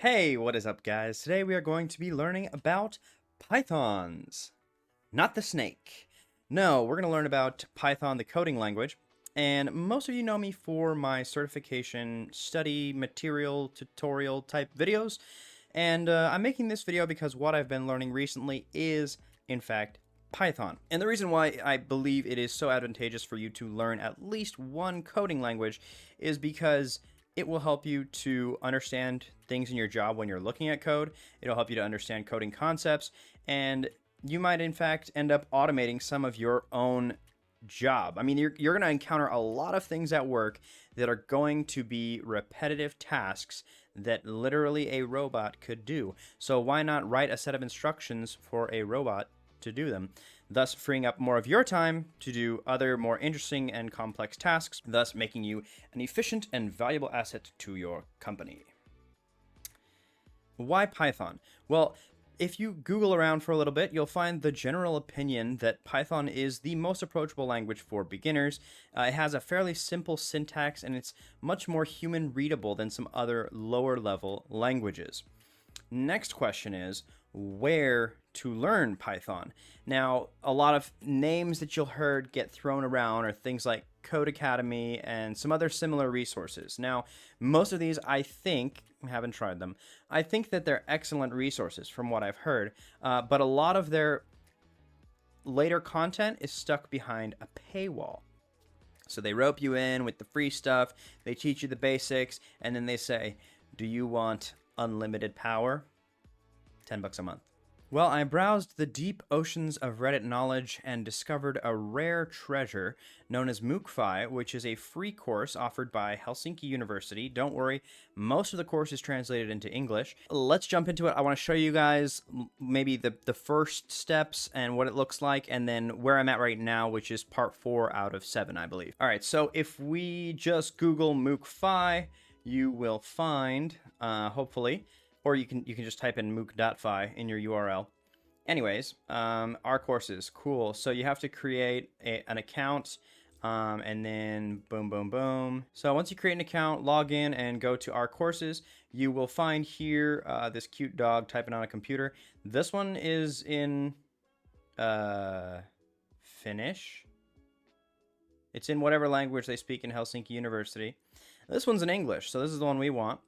Hey, what is up, guys? Today we are going to be learning about pythons. Not the snake. No, we're going to learn about Python, the coding language. And most of you know me for my certification study material tutorial type videos. And I'm making this video because what I've been learning recently is, in fact, Python. And the reason why I believe it is so advantageous for you to learn at least one coding language is because it will help you to understand things in your job when you're looking at code. It'll help you to understand coding concepts, and you might in fact end up automating some of your own job. I mean, you're going to encounter a lot of things at work that are going to be repetitive tasks that literally a robot could do. So why not write a set of instructions for a robot to do them, thus freeing up more of your time to do other more interesting and complex tasks, thus making you an efficient and valuable asset to your company. Why Python? Well, if you Google around for a little bit, you'll find the general opinion that Python is the most approachable language for beginners. It has a fairly simple syntax, and it's much more human readable than some other lower level languages. Next question is, where to learn Python? Now, a lot of names that you'll heard get thrown around are things like Code Academy and some other similar resources. Now, most of these, I think, I haven't tried them, I think that they're excellent resources from what I've heard, but a lot of their later content is stuck behind a paywall. So they rope you in with the free stuff, they teach you the basics, and then they say, do you want unlimited power? $10 a month. Well, I browsed the deep oceans of Reddit knowledge and discovered a rare treasure known as mooc.fi, which is a free course offered by Helsinki University. Don't worry, most of the course is translated into English. Let's jump into it. I want to show you guys maybe the first steps and what it looks like, and then where I'm at right now, which is part 4 out of 7, I believe. All right, so if we just Google mooc.fi, you will find, hopefully, or you can just type in mooc.fi in your URL. Anyways, our courses, cool. So you have to create an account, and then boom, boom, boom. So once you create an account, log in and go to our courses, you will find here this cute dog typing on a computer. This one is in Finnish. It's in whatever language they speak in Helsinki University. This one's in English, so this is the one we want.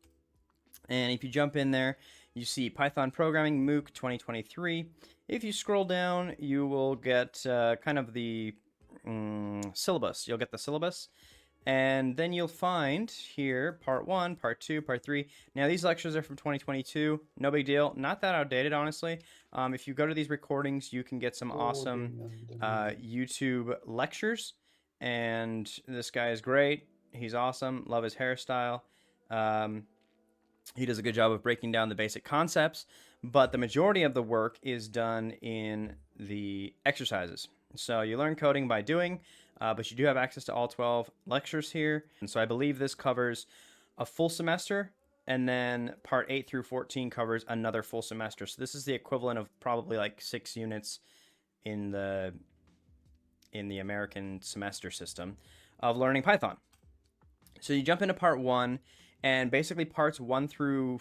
And if you jump in there, you see Python Programming MOOC 2023. If you scroll down, you will get kind of the syllabus. You'll get the syllabus. And then you'll find here Part 1, Part 2, Part 3. Now, these lectures are from 2022. No big deal. Not that outdated, honestly. If you go to these recordings, you can get some awesome YouTube lectures. And this guy is great. He's awesome. Love his hairstyle. He does a good job of breaking down the basic concepts, but the majority of the work is done in the exercises. So you learn coding by doing, but you do have access to all 12 lectures here. And so I believe this covers a full semester, and then part 8 through 14 covers another full semester. So this is the equivalent of probably like 6 units in the American semester system of learning Python. So you jump into part 1. And basically parts 1 through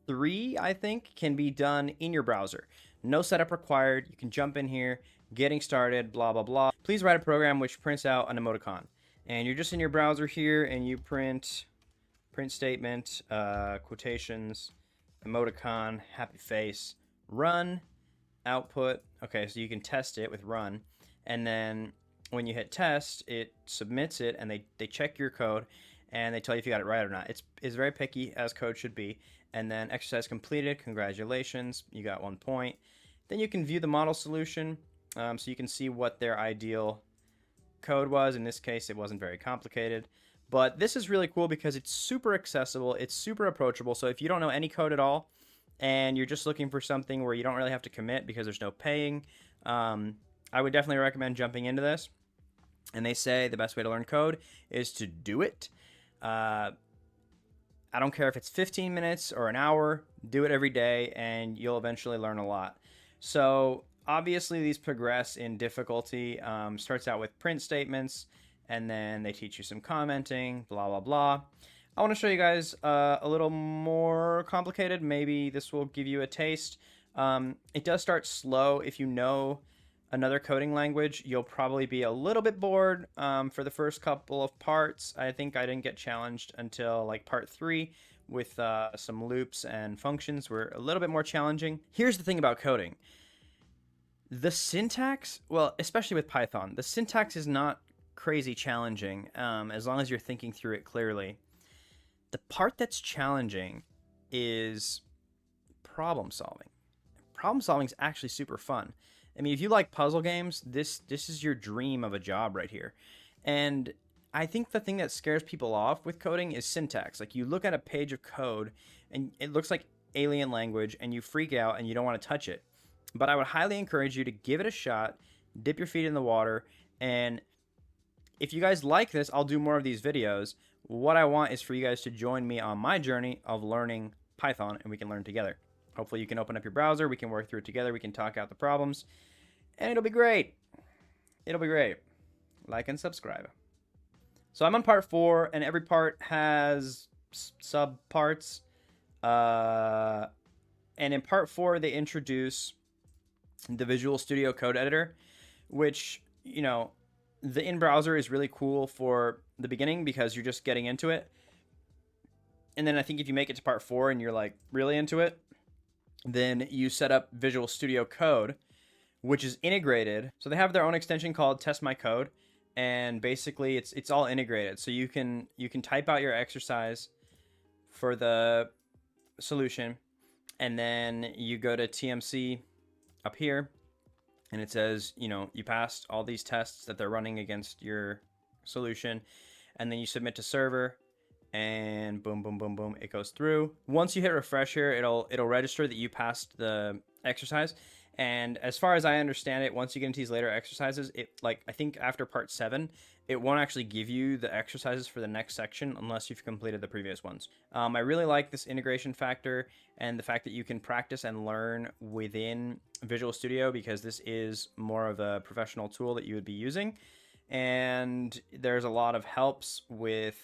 3, I think, can be done in your browser. No setup required. You can jump in here, getting started, blah, blah, blah. Please write a program which prints out an emoticon. And you're just in your browser here, and you print statement, quotations, emoticon, happy face, run, output. Okay, so you can test it with run. And then when you hit test, it submits it, and they check your code, and they tell you if you got it right or not. It's very picky, as code should be. And then exercise completed, congratulations, you got 1 point. Then you can view the model solution, so you can see what their ideal code was. In this case, it wasn't very complicated. But this is really cool because it's super accessible, it's super approachable. So if you don't know any code at all, and you're just looking for something where you don't really have to commit because there's no paying, I would definitely recommend jumping into this. And they say the best way to learn code is to do it. I don't care if it's 15 minutes or an hour, do it every day and you'll eventually learn a lot. So obviously these progress in difficulty. Starts out with print statements, and then they teach you some commenting, blah, blah, blah. I want to show you guys a little more complicated. Maybe this will give you a taste. It does start slow. If you know another coding language, you'll probably be a little bit bored for the first couple of parts. I think I didn't get challenged until like part 3 with some loops and functions were a little bit more challenging. Here's the thing about coding. The syntax, well, especially with Python, the syntax is not crazy challenging as long as you're thinking through it clearly. The part that's challenging is problem solving. Problem solving is actually super fun. I mean, if you like puzzle games, this is your dream of a job right here. And I think the thing that scares people off with coding is syntax. Like, you look at a page of code and it looks like alien language and you freak out and you don't want to touch it. But I would highly encourage you to give it a shot, dip your feet in the water, and if you guys like this, I'll do more of these videos. What I want is for you guys to join me on my journey of learning Python, and we can learn together. Hopefully you can open up your browser, we can work through it together, we can talk out the problems, and it'll be great. It'll be great. Like and subscribe. So I'm on part 4, and every part has sub parts. And in part 4, they introduce the Visual Studio Code Editor, which, you know, the in-browser is really cool for the beginning because you're just getting into it. And then I think if you make it to part 4 and you're like really into it, then you set up Visual Studio Code, which is integrated. So they have their own extension called Test My Code, and basically it's all integrated. So you can type out your exercise for the solution, and then you go to TMC up here, and it says, you know, you passed all these tests that they're running against your solution, and then you submit to server, and boom, boom, boom, boom, it goes through. Once you hit refresh here, it'll register that you passed the exercise. And as far as I understand it, once you get into these later exercises, it, like, I think after part 7, it won't actually give you the exercises for the next section unless you've completed the previous ones. I really like this integration factor and the fact that you can practice and learn within Visual Studio, because this is more of a professional tool that you would be using. And there's a lot of helps with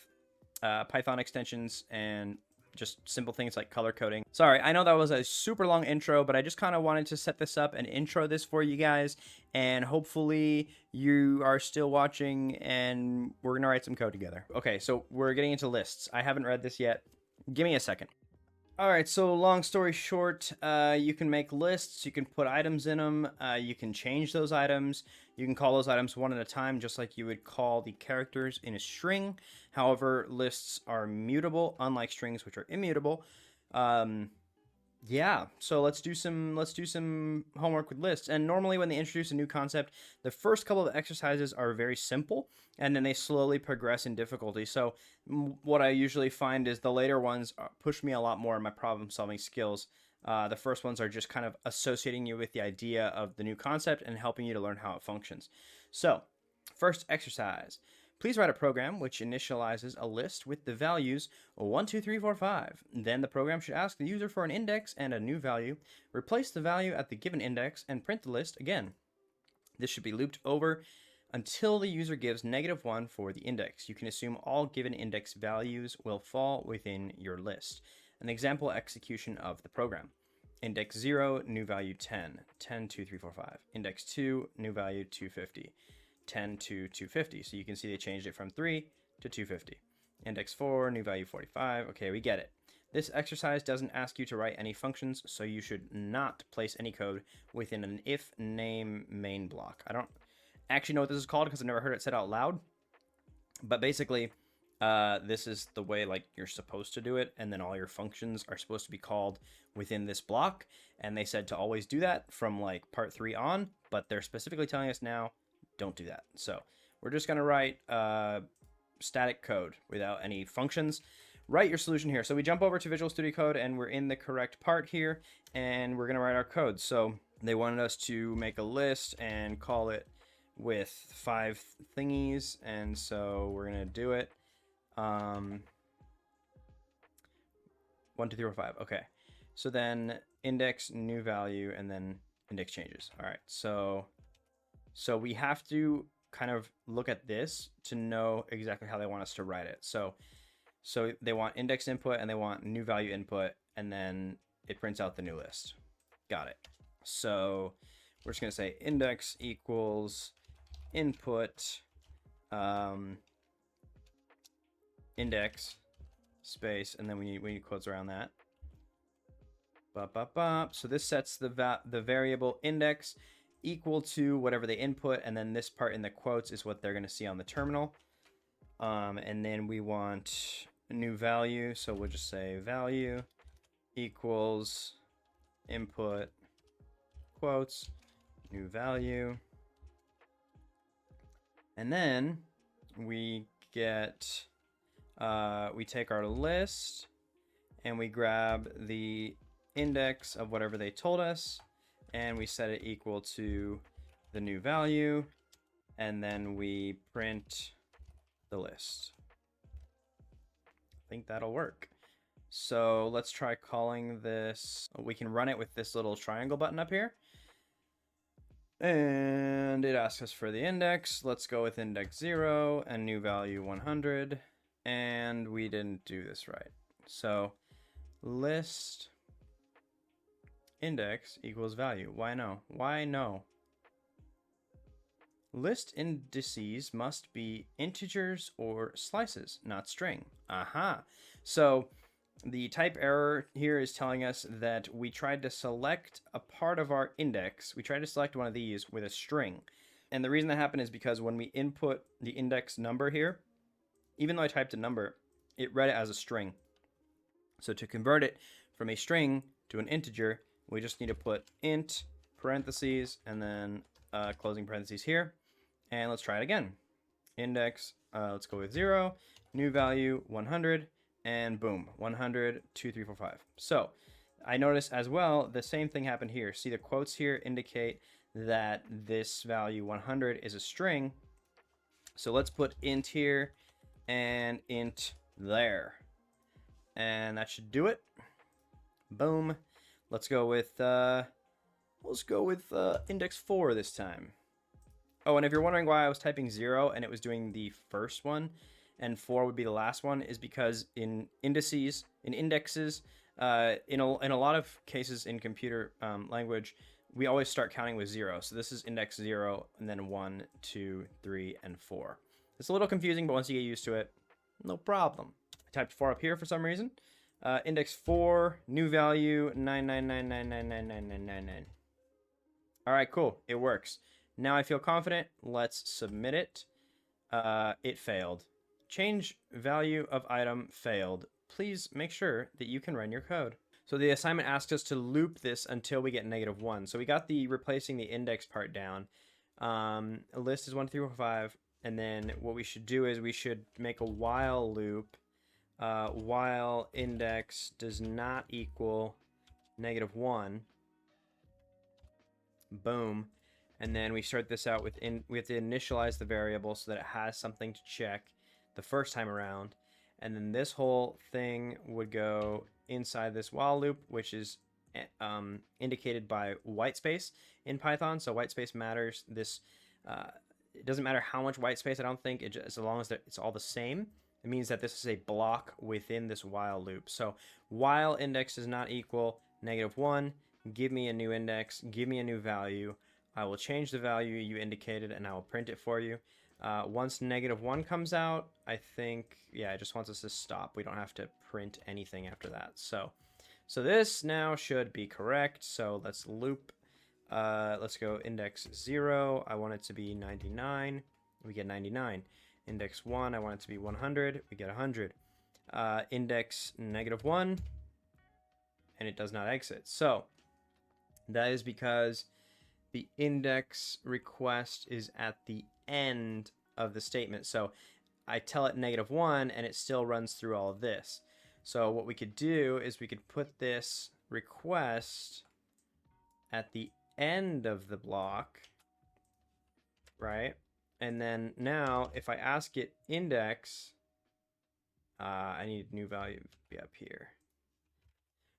Python extensions and just simple things like color coding. Sorry, I know that was a super long intro, but I just kind of wanted to set this up and intro this for you guys, and hopefully you are still watching and we're gonna write some code together. Okay, so we're getting into lists. I haven't read this yet. Give me a second. All right, so long story short, you can make lists, you can put items in them, you can change those items, you can call those items one at a time, just like you would call the characters in a string. However, lists are mutable, unlike strings, which are immutable. Yeah, so let's do some homework with lists. And normally when they introduce a new concept, the first couple of exercises are very simple, and then they slowly progress in difficulty. So what I usually find is the later ones push me a lot more in my problem solving skills. The first ones are just kind of associating you with the idea of the new concept and helping you to learn how it functions. So, first exercise. Please write a program which initializes a list with the values 1, 2, 3, 4, 5. Then the program should ask the user for an index and a new value, replace the value at the given index, and print the list again. This should be looped over until the user gives -1 for the index. You can assume all given index values will fall within your list. An example execution of the program. Index 0, new value 10, 10, 2, 3, 4, 5. Index 2, new value 250. 10 to 250. So you can see they changed it from 3 to 250. Index 4, new value 45. Okay, we get it. This exercise doesn't ask you to write any functions, so you should not place any code within an if name main block. I don't actually know what this is called because I've never heard it said out loud. But basically, this is the way like you're supposed to do it, and then all your functions are supposed to be called within this block. And they said to always do that from like part 3 on, but they're specifically telling us now, don't do that. So we're just going to write static code without any functions. Write your solution here. So we jump over to Visual Studio Code, and we're in the correct part here, and we're going to write our code. So they wanted us to make a list and call it with 5 thingies, and so we're going to do it. 1, 2, 3, 4, 5. Okay. So then index, new value, and then index changes. All right. So we have to kind of look at this to know exactly how they want us to write it. So So they want index input and they want new value input, and then it prints out the new list. Got it. So we're just going to say index equals input index space, and then we need quotes around that. So this sets the variable index equal to whatever they input, and then this part in the quotes is what they're going to see on the terminal. And then we want a new value, so we'll just say value equals input quotes new value, and then we get we take our list and we grab the index of whatever they told us, and we set it equal to the new value, and then we print the list. I think that'll work. So let's try calling this. We can run it with this little triangle button up here, and it asks us for the index. Let's go with index 0 and new value 100, and we didn't do this right. So list index equals value. Why no? Why no? List indices must be integers or slices, not string. Aha. So the type error here is telling us that we tried to select a part of our index. We tried to select one of these with a string. And the reason that happened is because when we input the index number here, even though I typed a number, it read it as a string. So to convert it from a string to an integer, we just need to put int parentheses and then closing parentheses here. And let's try it again. Index, let's go with 0, new value 100, and boom, 100, 2, 3, 4, 5. So I notice as well, the same thing happened here. See, the quotes here indicate that this value 100 is a string. So let's put int here and int there. And that should do it. Boom. Let's go with index 4 this time. Oh, and if you're wondering why I was typing 0 and it was doing the first one and 4 would be the last one, is because in indexes, in a lot of cases in computer language, we always start counting with 0. So this is index 0 and then 1, 2, 3, and 4. It's a little confusing, but once you get used to it, no problem. I typed 4 up here for some reason. Index 4, new value 999999999. All right, cool. It works. Now I feel confident. Let's submit it. It failed. Change value of item failed. Please make sure that you can run your code. So the assignment asks us to loop this until we get -1. So we got the replacing the index part down. List is 1, 2, 3, 4, 5. And then what we should do is we should make a while loop. While index does not equal -1. Boom. And then we start this out with we have to initialize the variable so that it has something to check the first time around. And then this whole thing would go inside this while loop, which is indicated by white space in Python. So white space matters. This it doesn't matter how much white space, I don't think, as long as it's all the same. It means that this is a block within this while loop. So while index does not equal -1, give me a new index, give me a new value. I will change the value you indicated and I will print it for you. Once -1 comes out, I think, yeah, it just wants us to stop. We don't have to print anything after that. So this now should be correct. So let's loop. Let's go index 0. I want it to be 99. We get 99. Index 1, I want it to be 100. We get 100. Index -1, and it does not exit. So that is because the index request is at the end of the statement. So I tell it -1 and it still runs through all of this. So what we could do is we could put this request at the end of the block, right? And then now if I ask it index, I need new value to be up here.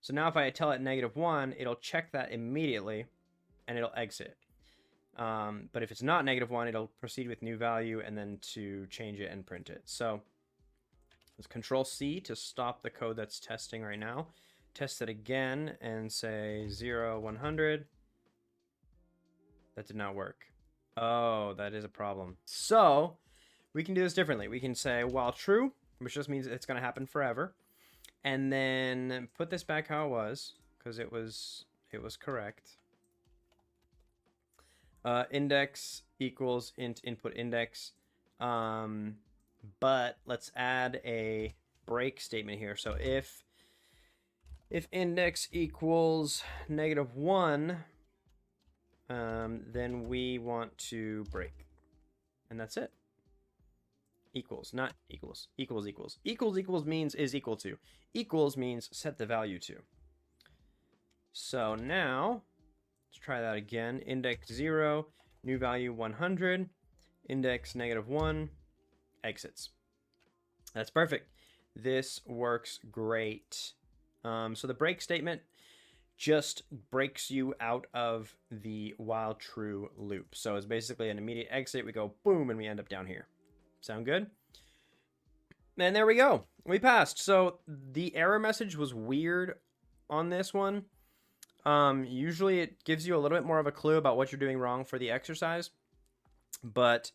So now if I tell it -1, it'll check that immediately and it'll exit. But if it's not -1, it'll proceed with new value and then to change it and print it. So Let's Control C to stop the code that's testing right now. Test it again and say 0, 100. That did not work. Oh, that is a problem. So we can do this differently. We can say while true, which just means it's going to happen forever. And then put this back how it was, because it was correct. Index equals int input index. But let's add a break statement here. So if index equals -1, then we want to break, and that's it. Equals, not equals. Equals equals. Equals means is equal to. Equals means set the value to. So now let's try that again. Index 0, new value 100, index -1, exits. That's perfect. This works great. So the break statement just breaks you out of the while true loop. So it's basically an immediate exit. We go boom, and we end up down here. Sound good? And there we go. We passed. So the error message was weird on this one. Usually it gives you a little bit more of a clue about what you're doing wrong for the exercise, but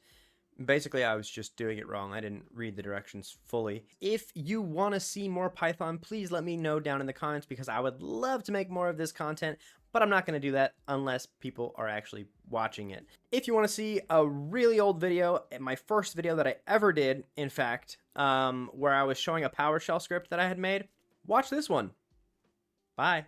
basically I was just doing it wrong. I didn't read the directions fully. If you want to see more Python, please let me know down in the comments, because I would love to make more of this content, but I'm not going to do that unless people are actually watching it. If you want to see a really old video, my first video that I ever did, in fact, where I was showing a PowerShell script that I had made, watch this one. Bye.